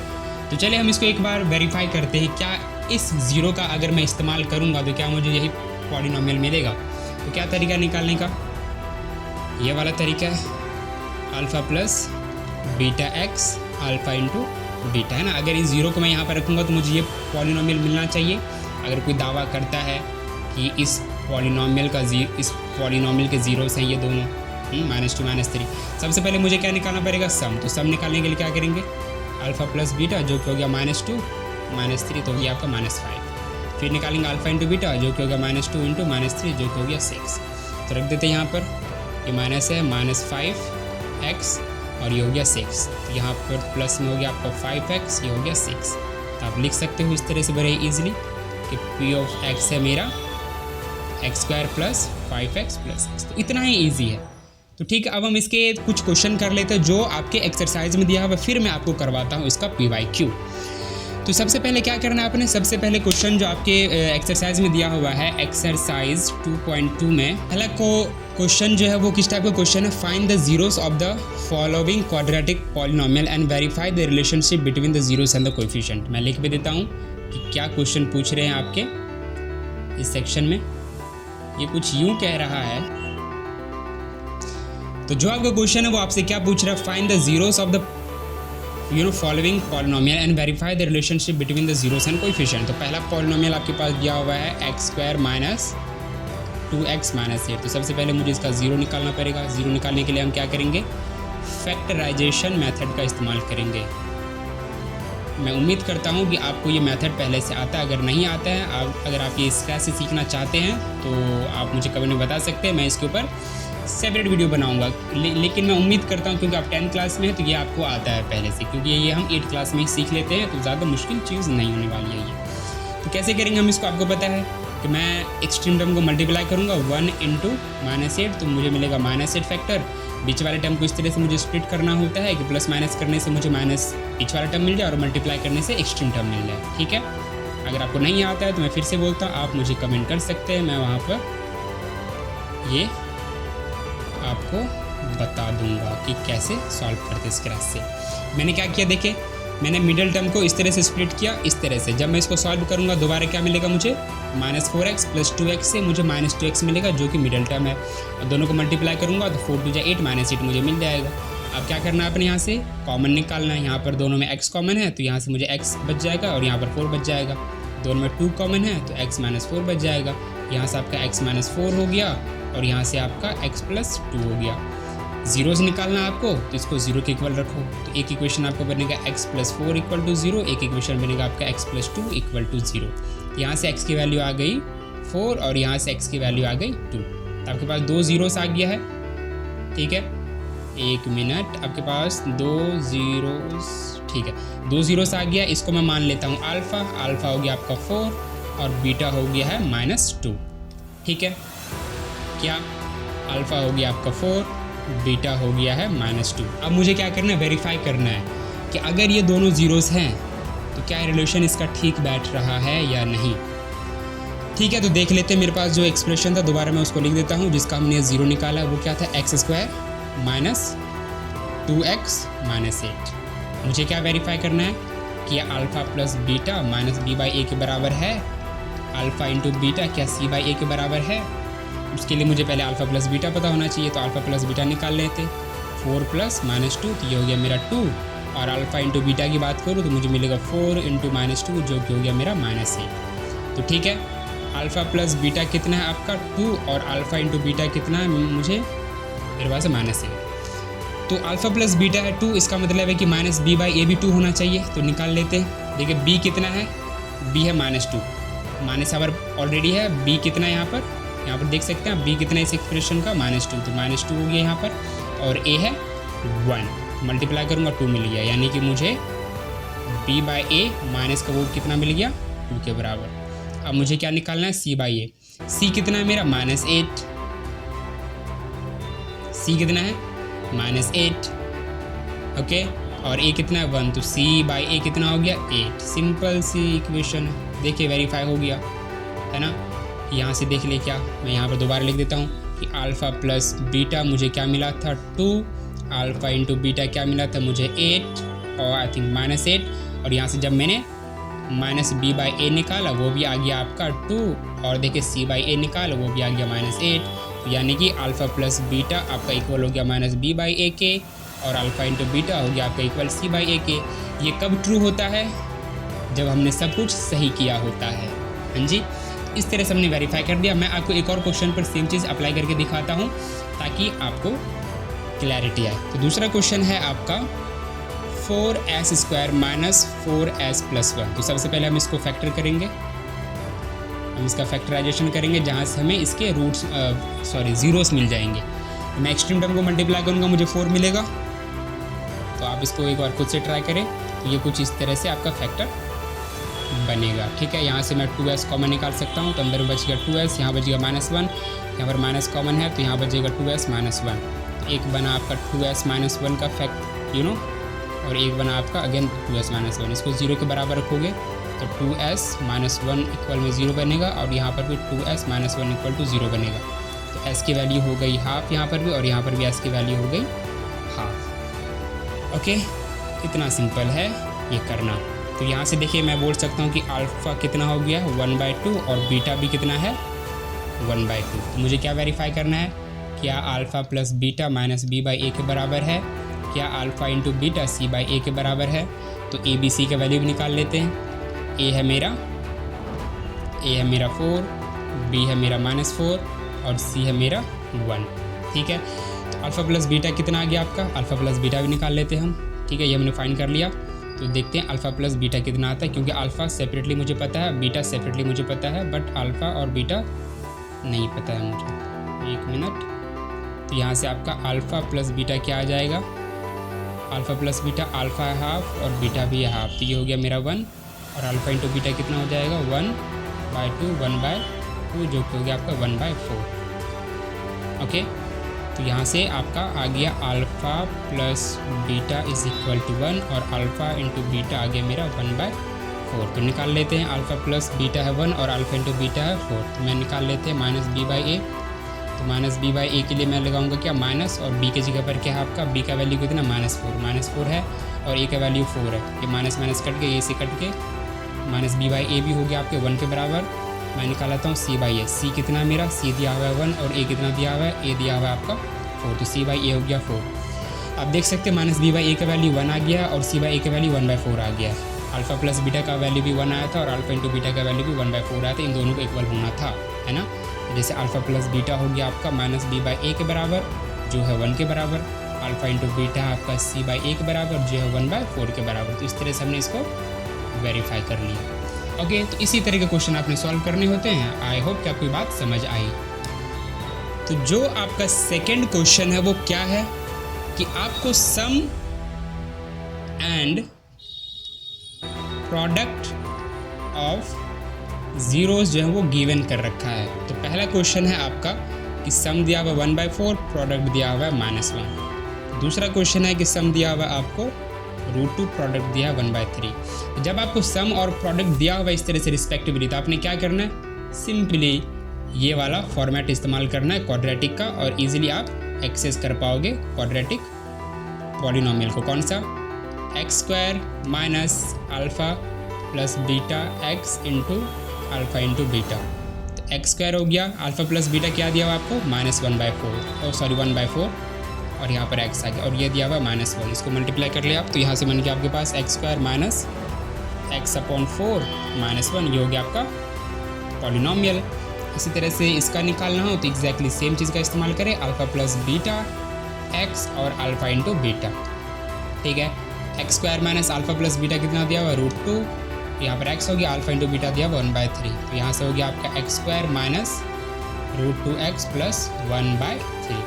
तो चलिए हम इसको एक बार वेरीफाई करते हैं, क्या इस ज़ीरो का अगर मैं इस्तेमाल करूँगा तो क्या मुझे यही पॉलिनोमियल मिलेगा। तो क्या तरीका निकालने का, ये वाला तरीका है, alpha plus beta x alpha into beta, है ना। अगर इस ज़ीरो को मैं यहाँ पर रखूँगा तो मुझे ये पॉलिनोमियल मिलना चाहिए। अगर कोई दावा करता है कि इस पॉलिनोमियल के ज़ीरोस हैं ये दोनों, -2 -3, सबसे पहले मुझे क्या निकालना पड़ेगा, सम। तो सम निकालने के लिए क्या करेंगे, अल्फ़ा प्लस बीटा जो कि हो गया -2 -3 तो हो गया आपका -5। फिर निकालेंगे अल्फ़ा इंटू बीटा जो कि होगा -2 इंटू -3 जो कि हो गया 6। तो रख देते हैं यहाँ पर, ये माइनस है, -5x और ये हो गया 6। तो यहाँ पर प्लस में हो गया आपका 5x, ये हो गया 6। तो आप लिख सकते हो इस तरह से बड़े ईजिली कि p ऑफ x है मेरा x² प्लस 5x प्लस 6। तो इतना ही ईजी है। तो ठीक है, अब हम इसके कुछ क्वेश्चन कर लेते हैं जो आपके एक्सरसाइज में दिया हुआ, फिर मैं आपको करवाता हूँ इसका PYQ। तो सबसे पहले क्या करना है आपने, सबसे पहले क्वेश्चन जो आपके एक्सरसाइज में दिया हुआ है एक्सरसाइज 2.2 में, पहला क्वेश्चन जो है वो किस टाइप का क्वेश्चन है, find the zeros of the following quadratic polynomial and verify the relationship between the zeros and the coefficient. मैं लिख भी देता हूँ कि क्या क्वेश्चन पूछ रहे हैं आपके इस सेक्शन में। ये कुछ यूँ कह रहा है, तो जो आपका क्वेश्चन है वो आपसे क्या पूछ रहा है, find the zeros of the following polynomial and verify the relationship between the zeros and coefficient. तो पहला पॉलिनोमियल आपके पास दिया हुआ है x² माइनस 2x माइनस 8। तो सबसे पहले मुझे इसका ज़ीरो निकालना पड़ेगा। ज़ीरो निकालने के लिए हम क्या करेंगे, फैक्टराइजेशन मेथड का इस्तेमाल करेंगे। मैं उम्मीद करता हूँ कि आपको ये मेथड पहले से आता है। अगर नहीं आता है, अगर आप ये इस तरह से सीखना चाहते हैं तो आप मुझे कमेंट में बता सकते हैं, मैं इसके ऊपर सेपरेट वीडियो बनाऊंगा। लेकिन मैं उम्मीद करता हूं क्योंकि आप 10th क्लास में हैं तो ये आपको आता है पहले से, क्योंकि ये हम 8th क्लास में ही सीख लेते हैं, तो ज़्यादा मुश्किल चीज़ नहीं होने वाली है ये। तो कैसे करेंगे हम इसको, आपको पता है कि मैं एक्सट्रीम टर्म को मल्टीप्लाई करूँगा 1 इंटू -8, तो मुझे मिलेगा -8 फैक्टर। बीच वाले टर्म को इस तरह से मुझे स्प्लिट करना होता है कि प्लस माइनस करने से मुझे माइनस बीच वाला टर्म मिल जाए और मल्टीप्लाई करने से एक्सट्रीम टर्म मिल जाए। ठीक है, अगर आपको नहीं आता है तो मैं फिर से बोलता हूँ, आप मुझे कमेंट कर सकते हैं, मैं वहाँ पर ये आपको बता दूंगा कि कैसे सॉल्व करते इस क्रैश से। मैंने क्या किया, देखे मैंने मिडिल टर्म को इस तरह से स्प्लिट किया, इस तरह से। जब मैं इसको सॉल्व करूंगा दोबारा क्या मिलेगा मुझे, -4x प्लस 2x से मुझे -2x मिलेगा जो कि मिडिल टर्म है। और दोनों को मल्टीप्लाई करूंगा तो 4 2 8 -8 मुझे मिल जाएगा। अब क्या करना है अपने यहाँ से कॉमन निकालना है। यहाँ पर दोनों में x कॉमन है तो यहाँ से मुझे x बच जाएगा और यहाँ पर 4 बच जाएगा। दोनों में 2 कॉमन है तो x -4 बच जाएगा। यहाँ से आपका x -4 हो गया और यहाँ से आपका x + 2 हो गया। जीरो से निकालना है आपको तो इसको जीरो के इक्वल रखो, तो एक इक्वेशन आपको बनेगा x + 4 = 0, एक इक्वेशन बनेगा आपका x + 2 = 0। यहाँ से x की वैल्यू आ गई 4 और यहाँ से x की वैल्यू आ गई 2, तो आपके पास 2 जीरोस आ गया है। ठीक है, एक मिनट, आपके पास 2 जीरोस, ठीक है 2 जीरोस आ गया। इसको मैं मान लेता हूँ अल्फ़ा, अल्फ़ा हो गया आपका 4 और बीटा हो गया है -2। ठीक है, क्या अल्फ़ा हो गया आपका 4, बीटा हो गया है -2। अब मुझे क्या करना है, वेरीफाई करना है कि अगर ये दोनों जीरोस हैं तो क्या रिलेशन इसका ठीक बैठ रहा है या नहीं। ठीक है, तो देख लेते हैं। मेरे पास जो एक्सप्रेशन था दोबारा मैं उसको लिख देता हूँ, जिसका हमने ज़ीरो निकाला वो क्या था, x² माइनस 2x माइनस 8। मुझे क्या वेरीफाई करना है कि alpha plus beta minus b/a के बराबर है, अल्फ़ा इंटू बीटा क्या c/a के बराबर है। उसके लिए मुझे पहले अल्फ़ा प्लस बीटा पता होना चाहिए, तो अल्फ़ा प्लस बीटा निकाल लेते। 4 + -2 तो ये हो गया मेरा 2, और अल्फ़ा इंटू बीटा की बात करूँ तो मुझे मिलेगा 4 × -2 जो कि हो गया मेरा -8। तो ठीक है, अल्फ़ा प्लस बीटा कितना है आपका 2 और अल्फ़ा इंटू बीटा कितना है, मुझे मेरे पास है -8। तो अल्फ़ा प्लस बीटा है 2, इसका मतलब है कि -b/a भी 2 होना चाहिए, तो निकाल लेते हैं। देखिए b कितना है, b है -2, माइनस आवर ऑलरेडी है। b कितना है यहाँ पर देख सकते हैं b कितना है इस एक्सप्रेशन का, -2, तो -2 हो गया यहाँ पर, और a है 1, मल्टीप्लाई करूँगा 2 मिल गया, यानी कि मुझे b/a माइनस का वो कितना मिल गया 2 के बराबर। अब मुझे क्या निकालना है, c/a। c कितना है मेरा -8, c कितना है -8, ओके, और a कितना है 1, तो c/a कितना हो गया 8। सिंपल सी इक्वेशन है, देखिए वेरीफाई हो गया है ना। यहाँ से देख ले, क्या मैं यहाँ पर दोबारा लिख देता हूँ कि अल्फ़ा प्लस बीटा मुझे क्या मिला था 2, अल्फ़ा इंटू बीटा क्या मिला था मुझे 8 और आई थिंक -8, और यहाँ से जब मैंने -b/a निकाला वो भी आ गया आपका 2, और देखिए c/a निकाला वो भी आ गया -8, तो यानी कि अल्फ़ा प्लस बीटा आपका इक्वल हो गया -b/a के, और अल्फ़ा इंटू बीटा हो गया आपका इक्वल सी बाई ए के। ये कब ट्रू होता है? जब हमने सब कुछ सही किया होता है। हाँ जी, इस तरह से हमने वेरीफाई कर दिया। मैं आपको एक और क्वेश्चन पर सेम चीज़ अप्लाई करके दिखाता हूँ ताकि आपको क्लैरिटी आए। तो दूसरा क्वेश्चन है आपका 4s² माइनस 4s प्लस 1। तो सबसे पहले हम इसको फैक्टर करेंगे, हम इसका फैक्टराइजेशन करेंगे जहाँ से हमें इसके रूट्स ज़ीरोस मिल जाएंगे। तो मैं एक्सट्रीम टर्म को मल्टीप्लाई करूँगा, मुझे 4 मिलेगा। तो आप इसको एक बार खुद से ट्राई करें। तो ये कुछ इस तरह से आपका फैक्टर बनेगा। ठीक है, यहाँ से मैं 2s कॉमन निकाल सकता हूँ, तो अंदर में बचेगा 2s, यहाँ बचेगा -1, यहाँ पर माइनस कॉमन है तो यहाँ बचेगा 2s माइनस 1। एक बना आपका 2s माइनस 1 का फैक्ट और एक बना आपका अगेन 2s माइनस 1। इसको 0 के बराबर रखोगे तो 2s माइनस 1 इक्वल में 0 बनेगा और यहाँ पर भी 2s माइनस 1 इक्वल टू 0 बनेगा। तो s की वैल्यू हो गई हाफ यहाँ पर भी, और यहाँ पर भी s की वैल्यू हो गई हाफ। ओके, इतना सिंपल है ये करना। तो यहाँ से देखिए मैं बोल सकता हूँ कि अल्फ़ा कितना हो गया 1/2 और बीटा भी कितना है 1/2। तो मुझे क्या वेरीफाई करना है, क्या alpha plus beta minus b by a के बराबर है, क्या alpha into beta c by a के बराबर है। तो a b c का वैल्यू भी निकाल लेते हैं। a है मेरा 4, b है मेरा -4 और c है मेरा 1। ठीक है, तो अल्फ़ा प्लस बीटा कितना आ गया आपका, अल्फ़ा प्लस बीटा भी निकाल लेते हैं हम। ठीक है, ये हमने फाइंड कर लिया। तो देखते हैं अल्फ़ा प्लस बीटा कितना आता है, क्योंकि अल्फ़ा सेपरेटली मुझे पता है, बीटा सेपरेटली मुझे पता है, बट अल्फ़ा और बीटा नहीं पता है मुझे। एक मिनट, तो यहाँ से आपका अल्फ़ा प्लस बीटा क्या आ जाएगा, अल्फ़ा प्लस बीटा अल्फ़ा है हाफ और बीटा भी है हाफ। तो ये हो गया मेरा 1 और अल्फ़ा इंटू बीटा कितना हो जाएगा 1/2 1/2 जो कि हो गया आपका 1/4। ओके, तो यहाँ से आपका आ गया alpha plus beta is equal to 1 और अल्फ़ा इंटू बीटा आ गया मेरा 1/4। तो निकाल लेते हैं, अल्फ़ा प्लस बीटा है 1 और अल्फ़ा इंटू बीटा है 4। तो मैं निकाल लेते हैं -b बाई ए। तो -b/a के लिए मैं लगाऊंगा क्या माइनस, और b की जगह पर क्या है आपका, b का वैल्यू कितना -4 है और a का वैल्यू 4 है। ये माइनस माइनस कट के, a से कट के -b/a भी हो गया आपके 1 के बराबर। मैं निकालता हूँ c/a। c कितना मेरा, c दिया हुआ है 1 और a कितना दिया हुआ है, a दिया हुआ है आपका 4। तो c/a हो गया 4। आप देख सकते हैं -b/a का वैल्यू 1 आ गया और c/a का वैल्यू 1/4 आ गया। अल्फ़ा प्लस बीटा का वैल्यू भी 1 आया था और अल्फ़ा इंटू बीटा का वैल्यू भी 1/4 आया था। इन दोनों को इक्वल होना था, है ना। जैसे अल्फ़ा प्लस बीटा हो गया आपका -b/a के बराबर जो है 1 के बराबर, अल्फ़ा इंटू बीटा आपका c/a के बराबर जो है 1/4 के बराबर। तो इस तरह से हमने इसको वेरीफाई कर लिया। ओके, तो इसी तरह के क्वेश्चन आपने सॉल्व करने होते हैं। आई होप कि आपको बात समझ आई। तो जो आपका सेकेंड क्वेश्चन है वो क्या है कि आपको सम एंड प्रोडक्ट ऑफ ज़ीरोज़ जो है वो गिवन कर रखा है। तो पहला क्वेश्चन है आपका कि सम दिया हुआ 1/4, प्रोडक्ट दिया हुआ है -1। दूसरा क्वेश्चन है कि सम दिया हुआ आपको √2, प्रोडक्ट दिया है 1/3। जब आपको सम और प्रोडक्ट दिया हुआ इस तरह से रिस्पेक्टिवली, तो आपने क्या करना है, सिंपली ये वाला फॉर्मेट इस्तेमाल करना है क्वाड्रेटिक का, और इजीली आप एक्सेस कर पाओगे क्वाड्रेटिक पॉलिनोमियल को। कौन सा, x² minus alpha plus beta x into alpha into beta. तो x² हो गया, अल्फ़ा प्लस बीटा क्या दिया हुआ आपको -1/4 और यहाँ पर x आ गया, और ये दिया हुआ -1। इसको मल्टीप्लाई कर लिया आप, तो यहाँ से बन गया आपके पास x² माइनस x/4 -1। ये हो गया आपका पॉलिनोमियल। इसी तरह से इसका निकालना हो तो एग्जैक्टली सेम चीज़ का इस्तेमाल करें, अल्फ़ा प्लस बीटा x और अल्फ़ा इंटू बीटा। ठीक है, x² minus alpha plus beta कितना दिया हुआ √2, यहाँ पर x हो गया, अल्फ़ा इंटू बीटा दिया हुआ 1/3। तो यहाँ से हो गया आपका x² माइनस √2x प्लस 1/3।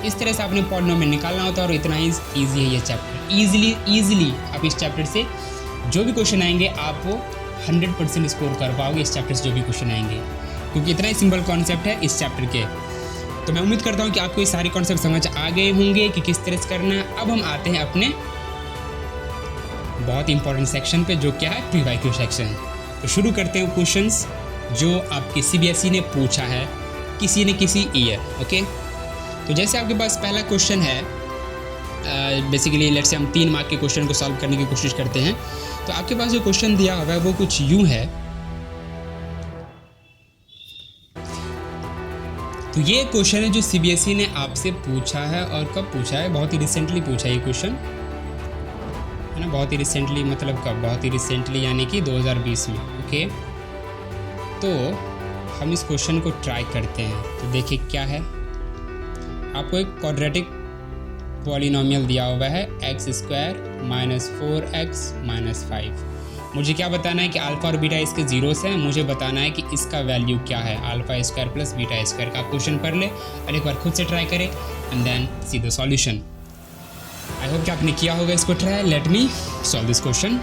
इस तरह से आपने पॉलिनोमियल निकालना होता है, और इतना ही ईजी है ये चैप्टर। ईजिली आप इस चैप्टर से जो भी क्वेश्चन आएंगे आप वो 100% स्कोर कर पाओगे इस चैप्टर से जो भी क्वेश्चन आएंगे, क्योंकि इतना ही सिंपल कॉन्सेप्ट है इस चैप्टर के। तो मैं उम्मीद करता हूँ कि आपको ये सारे कॉन्सेप्ट समझ आ गए होंगे कि किस तरह से करना है। अब हम आते हैं अपने बहुत इंपॉर्टेंट सेक्शन पे, जो क्या है PYQ सेक्शन। तो शुरू करते हैं क्वेश्चंस जो आपके CBSE ने पूछा है किसी न किसी ईयर। ओके, तो जैसे आपके पास पहला क्वेश्चन है, बेसिकली लेट्स से हम 3 मार्क के क्वेश्चन को सॉल्व करने की कोशिश करते हैं। तो आपके पास जो क्वेश्चन दिया हुआ है वो कुछ यूँ है। तो ये क्वेश्चन है जो सीबीएसई ने आपसे पूछा है, और कब पूछा है, बहुत ही रिसेंटली पूछा है ये क्वेश्चन, है ना। बहुत ही रिसेंटली मतलब कब, बहुत ही रिसेंटली यानी कि 2020 में। ओके, तो हम इस क्वेश्चन को ट्राई करते हैं। तो देखिए क्या है, आपको एक क्वाड्रेटिक पॉलिनोमियल दिया हुआ है x² - 4x - 5। मुझे क्या बताना है कि अल्फा और बीटा इसके जीरोस हैं, मुझे बताना है कि इसका वैल्यू क्या है, α² + β² का। आप क्वेश्चन पढ़ ले और एक बार खुद से ट्राई करें and then see the solution. I hope कि आपने किया होगा इसको try. Let me solve this question.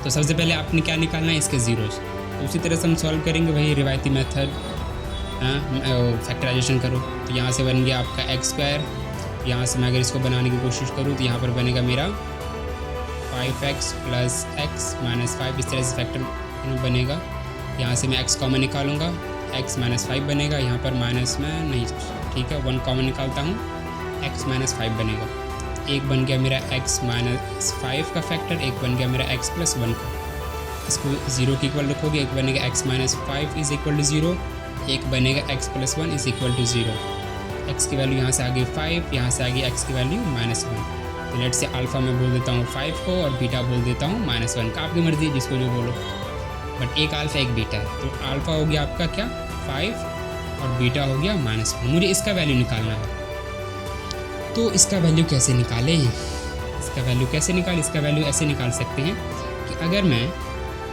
तो सबसे पहले आपने क्या निकालना है, इसके जीरोस। तो उसी तरह से हम सॉल्व करेंगे, वही रिवायती मेथड, फैक्टराइजेशन करो। तो यहाँ से बन गया आपका x², यहाँ से मैं अगर इसको बनाने की कोशिश करूँ तो यहाँ पर बनेगा मेरा 5x + x - 5, इस तरह से फैक्टर बनेगा। यहाँ से मैं x कॉमन निकालूंगा, x - 5 बनेगा, यहाँ पर माइनस में नहीं, ठीक है, 1 कॉमन निकालता हूँ, x - 5 बनेगा। एक बन गया मेरा x - 5 का फैक्टर, एक बन गया मेरा x + 1 का। इसको 0 के इक्वल रखोगे, एक बनेगा x - 5 = 0, एक बनेगा x + 1 = 0। x की वैल्यू यहाँ से आ गई 5, यहाँ से आ गई x की वैल्यू -1। तो लेट से अल्फ़ा में बोल देता हूँ 5 को और बीटा बोल देता हूँ -1 का, आपकी मर्जी है जिसको जो बोलो, बट एक अल्फ़ा एक बीटा है। तो अल्फ़ा हो गया आपका क्या 5 और बीटा हो गया -1। मुझे इसका वैल्यू निकालना है। तो इसका वैल्यू कैसे निकालें, इसका वैल्यू कैसे निकालें, इसका वैल्यू ऐसे निकाल सकते हैं कि अगर मैं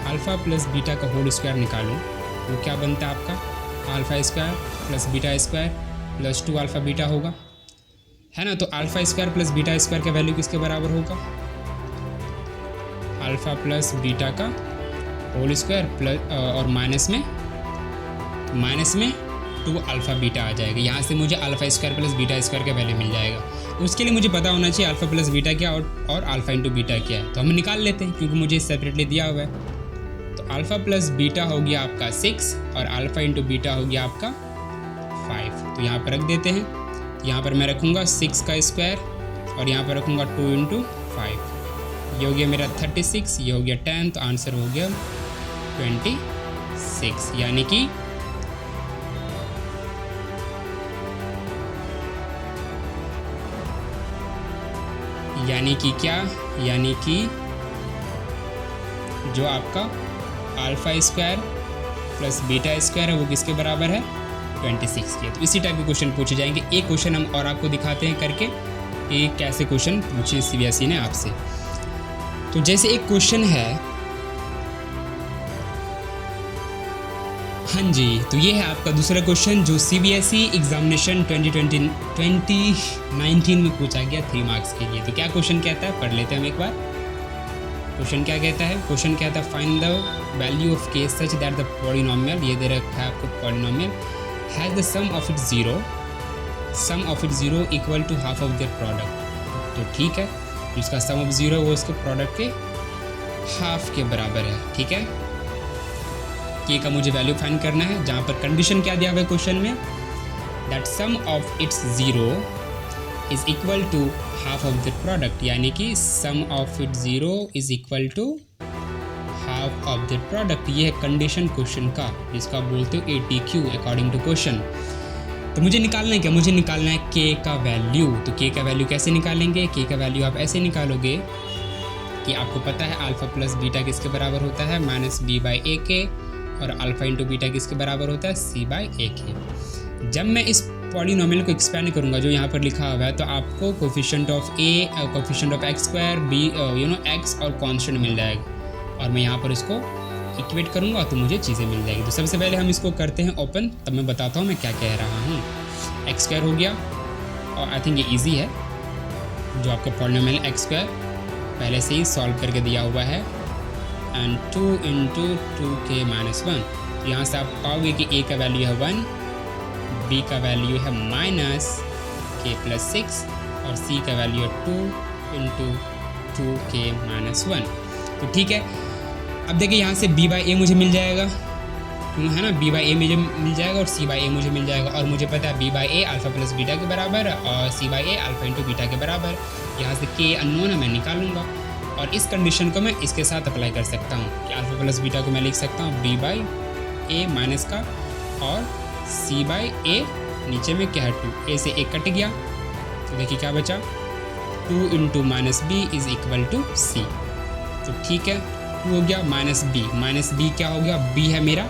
अल्फ़ा + बीटा का होल स्क्वायर निकालूँ तो क्या बनता है आपका, α² + β² + 2 अल्फ़ा बीटा होगा, है ना। तो α² + β² का वैल्यू किसके बराबर होगा, अल्फ़ा प्लस बीटा का होल स्क्वायर प्लस और माइनस में 2 अल्फ़ा बीटा आ जाएगा। यहाँ से मुझे α² + β² का वैल्यू मिल जाएगा। उसके लिए मुझे पता होना चाहिए अल्फ़ा + बीटा क्या और अल्फ़ा × बीटा क्या है। तो हम निकाल लेते हैं क्योंकि मुझे सेपरेटली दिया हुआ है। तो अल्फ़ा + बीटा हो गया आपका 6 और अल्फ़ा × बीटा हो गया आपका 5। तो यहाँ पर रख देते हैं। यहाँ पर मैं रखूँगा 6 का स्क्वायर और यहाँ पर रखूँगा 2 × 5। ये हो गया मेरा 36, ये हो गया 10, तो आंसर हो गया 26। यानी कि क्या, यानी कि जो आपका α² + β² है वो किसके बराबर है, 26 के। तो इसी टाइप के क्वेश्चन पूछे जाएंगे। एक क्वेश्चन हम और आपको दिखाते हैं करके कि कैसे क्वेश्चन पूछे सीबीएसई ने आपसे। तो जैसे एक क्वेश्चन है, हाँ जी, तो ये है आपका दूसरा क्वेश्चन जो सीबीएसई एग्जामिनेशन 2019 में पूछा गया 3 मार्क्स के लिए। तो क्या क्वेश्चन कहता है, पढ़ लेते हैं हम एक बार। क्वेश्चन क्या कहता है, क्वेश्चन कहता है find the value of k such that the polynomial, ये दे रखा है आपको polynomial, has the sum of it zero equal to half of their product. तो ठीक है, जिसका सम ऑफ 0 वो उसके प्रोडक्ट के हाफ के बराबर है। ठीक है, k का मुझे वैल्यू फाइंड करना है, जहाँ पर कंडीशन क्या दिया हुआ है क्वेश्चन में, that sum of its 0 is equal to half of the product, यानी कि sum of it 0 is equal to half of the product. ये है कंडीशन क्वेश्चन का, जिसका बोलते हो ATQ अकॉर्डिंग टू क्वेश्चन। तो मुझे निकालना है क्या, मुझे निकालना है k का वैल्यू। तो k का वैल्यू कैसे निकालेंगे, k का वैल्यू आप ऐसे निकालोगे कि आपको पता है अल्फ़ा + बीटा किसके बराबर होता है, -b/ak, और अल्फ़ा × बीटा किसके बराबर होता है, c/ak। जब मैं इस पॉलिनोमियल को एक्सपेंड करूंगा जो यहाँ पर लिखा हुआ है, तो आपको coefficient of a, coefficient of x² b, x और कांस्टेंट मिल जाएगा, और मैं यहाँ पर इसको इक्वेट करूँगा तो मुझे चीज़ें मिल जाएगी। तो सबसे पहले हम इसको करते हैं ओपन, तब मैं बताता हूँ मैं क्या कह रहा हूँ। x² हो गया, और आई थिंक ये ईजी है, जो आपका पॉलिनोमियल x² पहले से ही सॉल्व करके दिया हुआ है, एंड 2 × 2k - 1। यहाँ से आप पाओगे कि a का वैल्यू है 1, b का वैल्यू है -k + 6 और c का वैल्यू है 2 × 2k - 1। तो ठीक है, अब देखिए यहाँ से b/a मुझे मिल जाएगा, है ना, b/a मुझे मिल जाएगा और c/a मुझे मिल जाएगा, और मुझे पता है b/a अल्फ़ा + बीटा के बराबर है और c/a अल्फ़ा × बीटा के बराबर। यहाँ से k अननोन है, मैं निकालूंगा, और इस कंडीशन को मैं इसके साथ अप्लाई कर सकता हूँ कि अल्फ़ा + बीटा को मैं लिख सकता हूँ b/a माइनस का और c/a नीचे में क्या है 2, ए से ए कट गया तो देखिए क्या बचा 2 into minus b is equal to c. तो ठीक है 2 हो गया माइनस बी क्या हो गया, बी है मेरा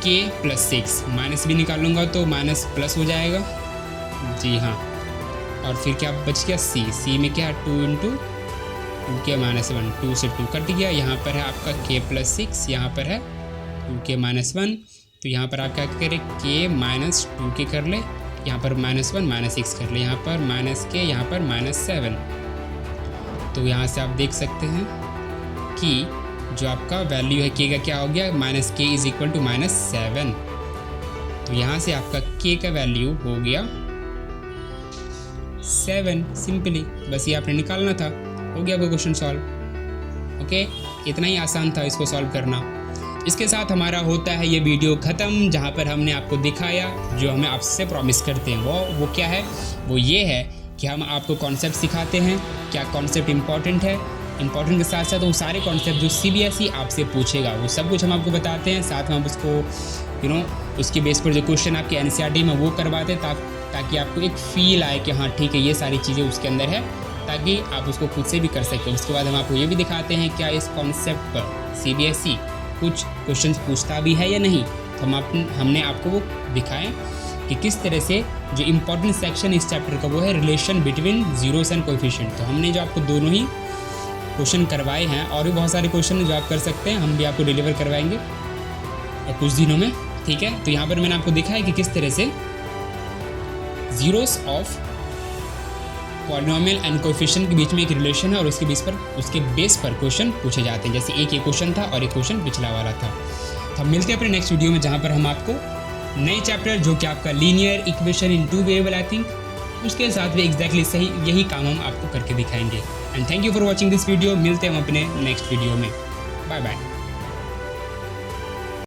k प्लस 6, माइनस बी निकालूंगा तो माइनस प्लस हो जाएगा, जी हाँ। और फिर क्या बच गया सी में क्या है 2 इंटू 2k माइनस 1, 2 से 2 कट गया, यहाँ पर है आपका k प्लस 6, यहाँ पर है 2k माइनस 1, तो यहाँ पर आप क्या करें k माइनस 2k कर ले, यहाँ पर माइनस 1 माइनस 6 कर ले, यहाँ पर माइनस k, यहाँ पर माइनस 7। तो यहाँ से आप देख सकते हैं कि जो आपका वैल्यू है k का क्या हो गया, minus k is equal to minus 7। तो यहाँ से आपका k का वैल्यू हो गया 7, सिंपली बस ये आपने निकालना था, हो गया वो क्वेश्चन सॉल्व। ओके, इतना ही आसान था इसको सॉल्व करना। इसके साथ हमारा होता है ये वीडियो ख़त्म, जहाँ पर हमने आपको दिखाया जो हमें आपसे प्रॉमिस करते हैं वो क्या है, वो ये है कि हम आपको कॉन्सेप्ट सिखाते हैं, क्या कॉन्सेप्ट इंपॉर्टेंट है, इंपॉर्टेंट के साथ साथ वो सारे कॉन्सेप्ट जो CBSE आपसे पूछेगा वो सब कुछ हम आपको बताते हैं, साथ में हम उसको उसके बेस पर जो क्वेश्चन आपके NCERT में वो करवाते हैं ताकि आपको एक फील आए कि हाँ ठीक है ये सारी चीज़ें उसके अंदर है, ताकि आप उसको खुद से भी कर सकते हो। उसके बाद हम आपको ये भी दिखाते हैं क्या इस कॉन्सेप्ट पर CBSE कुछ क्वेश्चंस पूछता भी है या नहीं। तो हमने आपको वो दिखाएं कि किस तरह से जो इम्पोर्टेंट सेक्शन इस चैप्टर का वो है relation between zeros and coefficient. तो हमने जो आपको दोनों ही क्वेश्चन करवाए हैं, और भी बहुत सारे क्वेश्चन जो आप कर सकते हैं, हम भी आपको डिलीवर करवाएंगे कुछ दिनों में, ठीक है। तो यहाँ पर मैंने आपको दिखाया कि किस तरह से zeros of polynomial and coefficient के बीच में एक रिलेशन है और उसके बेस पर क्वेश्चन पूछे जाते हैं। जैसे एक ये क्वेश्चन था और एक क्वेश्चन पिछला वाला था। तो हम मिलते हैं अपने नेक्स्ट वीडियो में, जहाँ पर हम आपको नए चैप्टर जो कि आपका linear equation in 2 variable I think, उसके साथ भी एग्जैक्टली सही यही काम हम आपको करके दिखाएंगे। And thank you for watching this video. मिलते हैं हम अपने नेक्स्ट वीडियो में, बाय बाय।